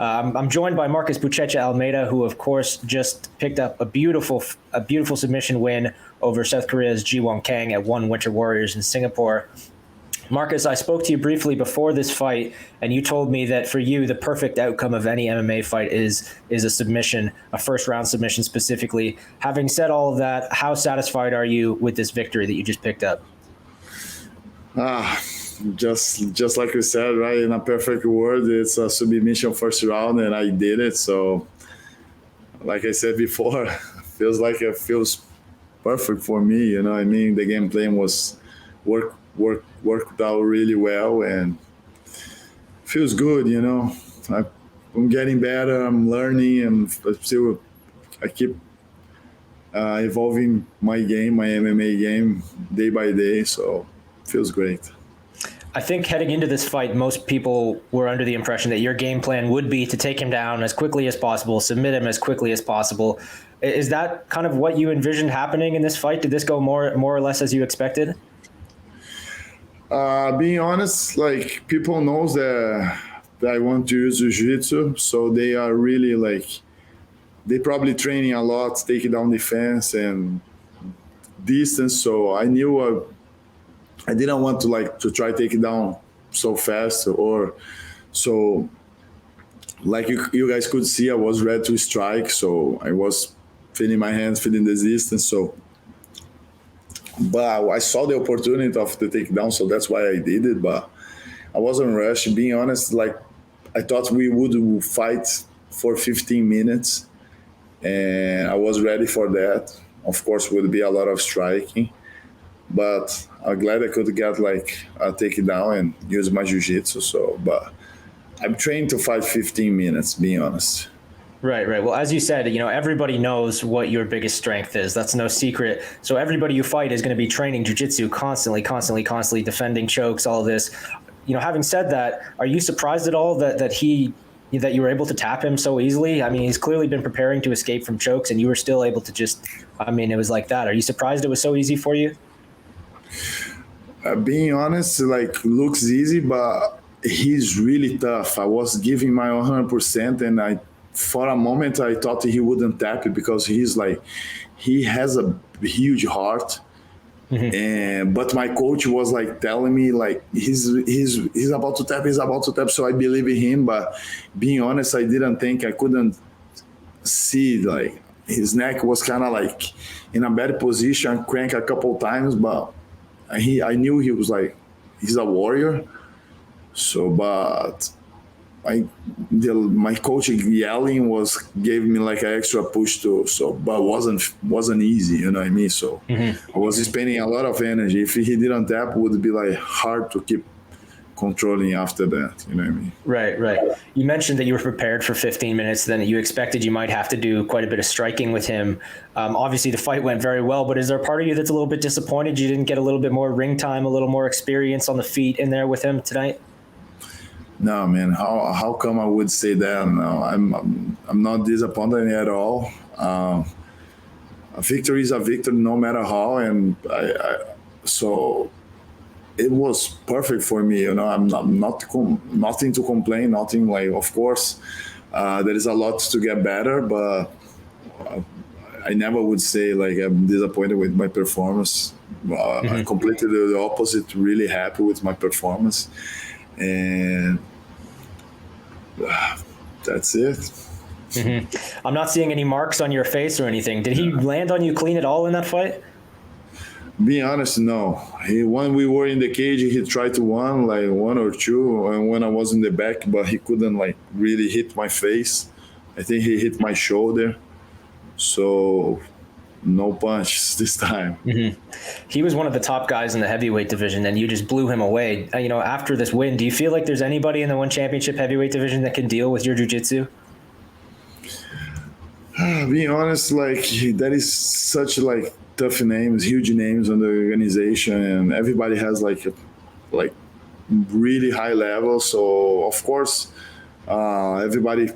I'm joined by Marcus Buchecha Almeida, who of course just picked up a beautiful submission win over South Korea's Ji-won Kang at One Winter Warriors in Singapore. Marcus, I spoke to you briefly before this fight, and you told me that for you, the perfect outcome of any MMA fight is a submission, a first-round submission specifically. Having said all of that, how satisfied are you with this victory that you just picked up? Just like you said, right? In a perfect world, it's a submission first round, and I did it. So, like I said before, it feels perfect for me. You know what I mean? The game plan was worked out really well, and feels good. You know, I'm getting better. I'm learning, and I keep evolving my game, my MMA game, day by day. So, feels great. I think heading into this fight, most people were under the impression that your game plan would be to take him down as quickly as possible, submit him as quickly as possible. Is that kind of what you envisioned happening in this fight? Did this go more or less as you expected? Being honest, like, people knows that I want to use jiu-jitsu, so they are really they probably training a lot, taking down defense and distance. So I knew I didn't want to try to take it down so fast, or so like you guys could see, I was ready to strike, so I was feeling my hands, feeling the distance. So, but I saw the opportunity of the takedown, so that's why I did it. But I wasn't rushed. Being honest, I thought we would fight for 15 minutes, and I was ready for that. Of course, would be a lot of striking. But I'm glad I could get a takedown and use my jiu-jitsu. So, but I'm trained to fight 15 minutes, being honest. Right. Well, as you said, everybody knows what your biggest strength is. That's no secret. So everybody you fight is going to be training jiu-jitsu constantly, defending chokes, all of this. Having said that, are you surprised at all that you were able to tap him so easily? I mean, he's clearly been preparing to escape from chokes, and you were still able to it was like that. Are you surprised it was so easy for you? Being honest, looks easy, but he's really tough. I was giving my 100%, and for a moment I thought he wouldn't tap it because he has a huge heart. Mm-hmm. But my coach was telling me he's about to tap, so I believe in him. But being honest, I couldn't see his neck was kind of in a bad position, crank a couple times, but I knew he was he's a warrior. So, but my coach yelling gave me an extra push too. So, but wasn't easy, you know what I mean? So I was spending a lot of energy. If he didn't tap, it would be hard to keep controlling after that, you know what I mean? Right. You mentioned that you were prepared for 15 minutes, then you expected you might have to do quite a bit of striking with him. Obviously the fight went very well, but is there a part of you that's a little bit disappointed you didn't get a little bit more ring time, a little more experience on the feet in there with him tonight? No, man, how come I would say that? No, I'm not disappointed at all. A victory is a victory no matter how, and so it was perfect for me. I'm nothing to complain. Nothing of course, there is a lot to get better, but I never would say I'm disappointed with my performance. I'm completely the opposite. Really happy with my performance, and that's it. I'm not seeing any marks on your face or anything. Did he land on you clean at all in that fight? Being honest, no. When we were in the cage, he tried to one or two, and when I was in the back, but he couldn't really hit my face. I think he hit my shoulder. So no punch this time. He was one of the top guys in the heavyweight division, and you just blew him away. After this win, do you feel like there's anybody in the One Championship heavyweight division that can deal with your jiu-jitsu? Being honest, that is such tough names, huge names on the organization, and everybody has really high level. So of course, everybody,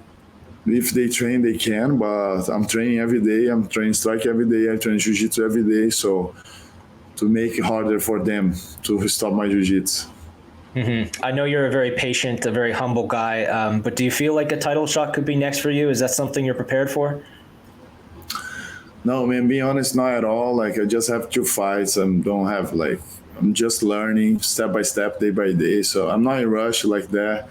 if they train, they can. But I'm training every day. I'm training strike every day. I train jiu-jitsu every day. So to make it harder for them to stop my jiu-jitsu. I know you're a very patient, a very humble guy, but do you feel like a title shot could be next for you? Is that something you're prepared for? No, man, being honest, not at all. Like, I just have 2 fights and don't have, like, I'm just learning step by step, day by day. So I'm not in a rush like that.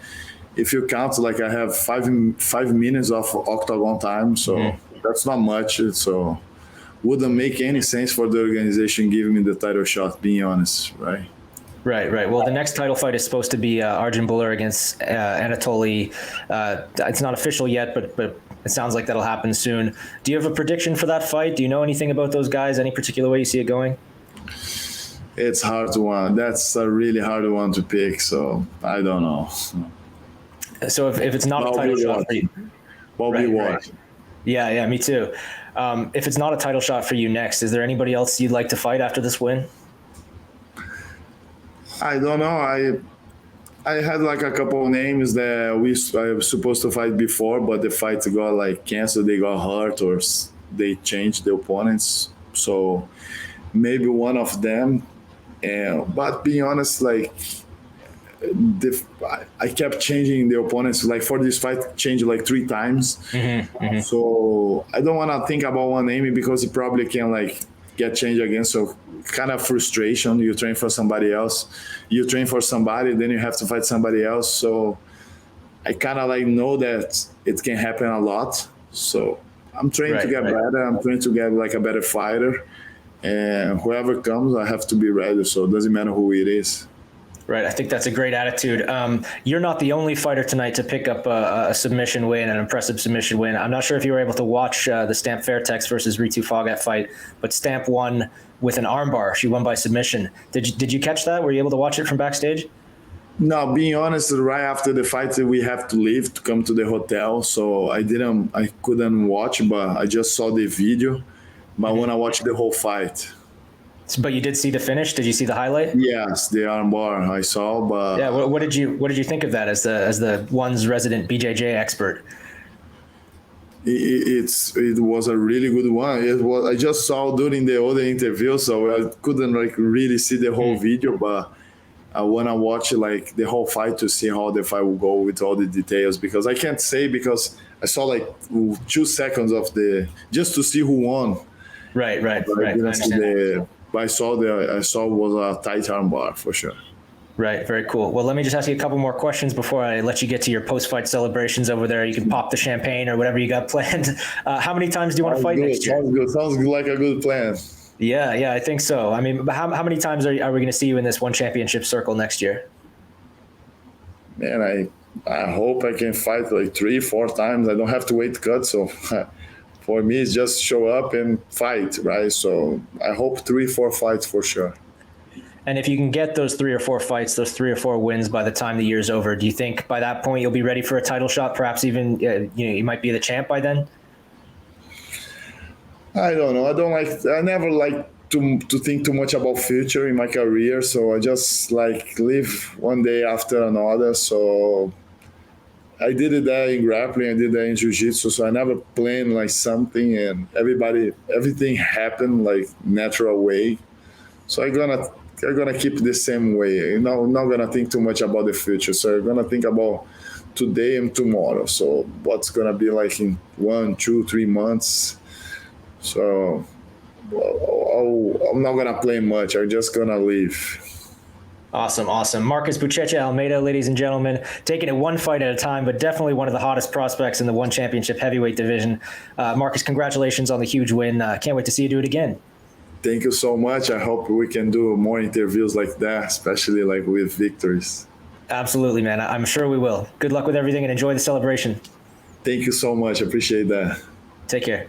If you count, like, I have 5 minutes of octagon time. So that's not much. So wouldn't make any sense for the organization giving me the title shot, being honest, right? Right. Well, the next title fight is supposed to be Arjun Buller against Anatoly. It's not official yet, but it sounds like that'll happen soon. Do you have a prediction for that fight? Do you know anything about those guys? Any particular way you see it going? It's hard to one. That's a really hard one to pick. So I don't know. So if it's not a title shot for you, right. Yeah, me too. If it's not a title shot for you next, is there anybody else you'd like to fight after this win? I don't know. I had like a couple of names that I was supposed to fight before, but the fights got like canceled. They got hurt or they changed the opponents. So maybe one of them. But being honest, like I kept changing the opponents. Like for this fight, changed like 3 times. So I don't want to think about one name because it probably can like get changed again. So kind of frustration. You train for somebody else. You train for somebody, then you have to fight somebody else. So I kind of like know that it can happen a lot. So I'm trying to get better. I'm trying to get like a better fighter. And whoever comes, I have to be ready. So it doesn't matter who it is. Right. I think that's a great attitude. You're not the only fighter tonight to pick up a submission win, an impressive submission win. I'm not sure if you were able to watch the Stamp Fairtex versus Ritu Phogat fight, but Stamp won with an armbar. She won by submission. Did you catch that? Were you able to watch it from backstage? No, being honest, right after the fight, we have to leave to come to the hotel. So I couldn't watch, but I just saw the video. But when I watched the whole fight. But you did see the finish. Did you see the highlight? Yes, the armbar I saw. But yeah, what did you think of that as the one's resident BJJ expert? It was a really good one. I just saw during the other interview, so I couldn't like really see the whole video, but I want to watch like the whole fight to see how the fight will go with all the details, because I can't say because I saw like 2 seconds of just to see who won. Right. But I saw it was a tight armbar for sure. Right. Very cool. Well, let me just ask you a couple more questions before I let you get to your post-fight celebrations over there. You can pop the champagne or whatever you got planned. How many times do you want to fight next year? Sounds like a good plan. Yeah, I think so. I mean, how many times are we going to see you in this one championship circle next year? Man, I hope I can fight like 3-4 times. I don't have to wait cut, so for me, it's just show up and fight, right? So I hope 3-4 fights for sure. And if you can get those 3 or 4 fights, those 3 or 4 wins by the time the year's over, do you think by that point you'll be ready for a title shot? Perhaps even you might be the champ by then. I don't know. I never like to think too much about future in my career, so I just like live one day after another. So I did it there in grappling, I did that in jiu-jitsu, so I never planned like something, and everything happened like natural way. So I'm gonna keep the same way. I'm not gonna think too much about the future. So I'm gonna think about today and tomorrow. So what's gonna be like in 1, 2, 3 months. So I'm not gonna play much. I'm just gonna live. Awesome. Marcus Buchecha Almeida, ladies and gentlemen, taking it one fight at a time, but definitely one of the hottest prospects in the one championship heavyweight division. Marcus, congratulations on the huge win. Can't wait to see you do it again. Thank you so much. I hope we can do more interviews like that, especially like with victories. Absolutely, man. I'm sure we will. Good luck with everything and enjoy the celebration. Thank you so much. I appreciate that. Take care.